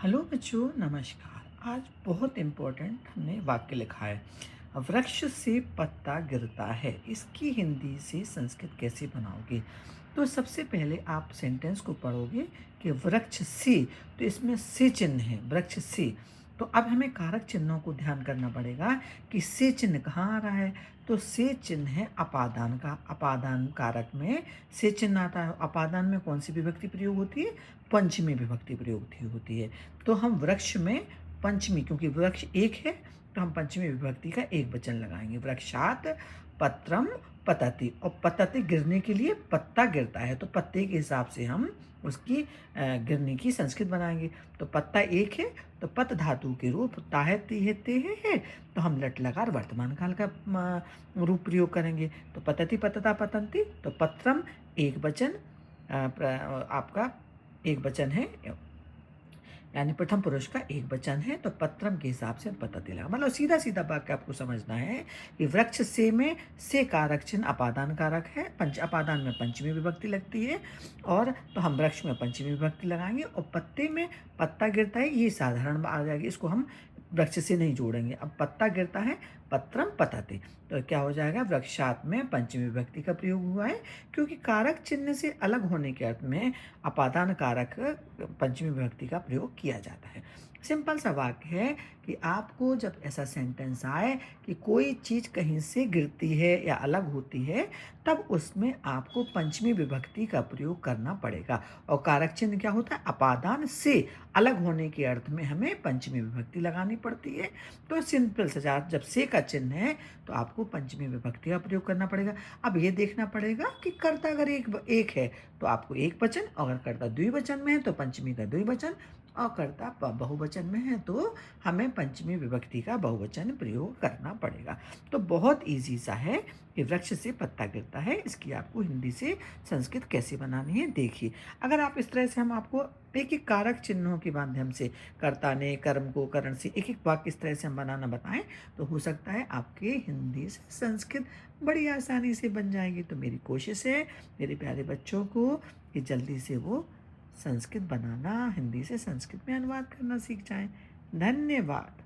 Hello बच्चों, नमस्कार। आज बहुत इम्पोर्टेंट हमने वाक्य लिखा है। वृक्ष से पत्ता गिरता है, इसकी हिंदी से संस्कृत कैसे बनाओगे? तो सबसे पहले आप सेंटेंस को पढ़ोगे कि वृक्ष से, तो इसमें से चिन्ह है, वृक्ष से। तो अब हमें कारक चिन्हों को ध्यान करना पड़ेगा कि से चिन्ह कहाँ आ रहा है। तो से चिन्ह है अपादान का। अपादान कारक में से चिन्ह आता है। अपादान में कौन सी विभक्ति प्रयोग होती है? पंचमी विभक्ति प्रयोग होती है। तो हम वृक्ष में पंचमी, क्योंकि वृक्ष एक है तो हम पंचमी विभक्ति का एक वचन लगाएंगे। वृक्षात पत्रम पतति, और पतति गिरने के लिए पत्ता गिरता है, तो पत्ते के हिसाब से हम उसकी गिरने की संस्कृत बनाएंगे। तो पत्ता एक है तो पत धातु के रूप ताहे तिहे तेहे है, तो हम लट लकार वर्तमान काल का रूप प्रयोग करेंगे। तो पतति पतता पतंती, तो पत्रम एक वचन, आपका एक वचन है, यानी प्रथम पुरुष का एक वचन है, तो पत्रम के हिसाब से पतति लगा। मतलब सीधा सीधा वाक्य आपको समझना है कि वृक्ष से में से कारक चिन्ह अपादान कारक है। अपादान में पंचमी विभक्ति लगती है, और तो हम वृक्ष में पंचमी विभक्ति लगाएंगे। और पत्ते में पत्ता गिरता है, ये साधारण आ जाएगी, इसको हम वृक्ष से नहीं जोड़ेंगे। अब पत्ता गिरता है, पत्रम पतते, तो क्या हो जाएगा? वृक्षात में पंचमी विभक्ति का प्रयोग हुआ है, क्योंकि कारक चिन्ह से अलग होने के अर्थ में अपादान कारक पंचमी विभक्ति का प्रयोग किया जाता है। सिंपल सा वाक्य है कि आपको जब ऐसा सेंटेंस आए कि कोई चीज़ कहीं से गिरती है या अलग होती है, तब उसमें आपको पंचमी विभक्ति का प्रयोग करना पड़ेगा। और कारक चिन्ह क्या होता है? अपादान से अलग होने के अर्थ में हमें पंचमी विभक्ति लगानी पड़ती है। तो सिंपल सा, जब से का चिन्ह है तो आपको पंचमी विभक्ति का प्रयोग करना पड़ेगा। अब ये देखना पड़ेगा कि कर्ता अगर एक है तो आपको एक वचन, अगर कर्ता द्विवचन में है तो पंचमी का द्विवचन, और कर्ता बहुवचन में है तो हमें पंचमी विभक्ति का बहुवचन प्रयोग करना पड़ेगा। तो बहुत इजी सा है कि वृक्ष से पत्ता गिरता है, इसकी आपको हिंदी से संस्कृत कैसे बनानी है देखिए। अगर आप इस तरह से, हम आपको एक एक कारक चिन्हों के माध्यम से, कर्ता ने कर्म को करण से एक एक वाक्य इस तरह से हम बनाना बताएं, तो हो सकता है आपके हिंदी से संस्कृत बड़ी आसानी से बन जाएगी। तो मेरी कोशिश है मेरे प्यारे बच्चों को कि जल्दी से वो संस्कृत बनाना, हिंदी से संस्कृत में अनुवाद करना सीख जाएं। धन्यवाद।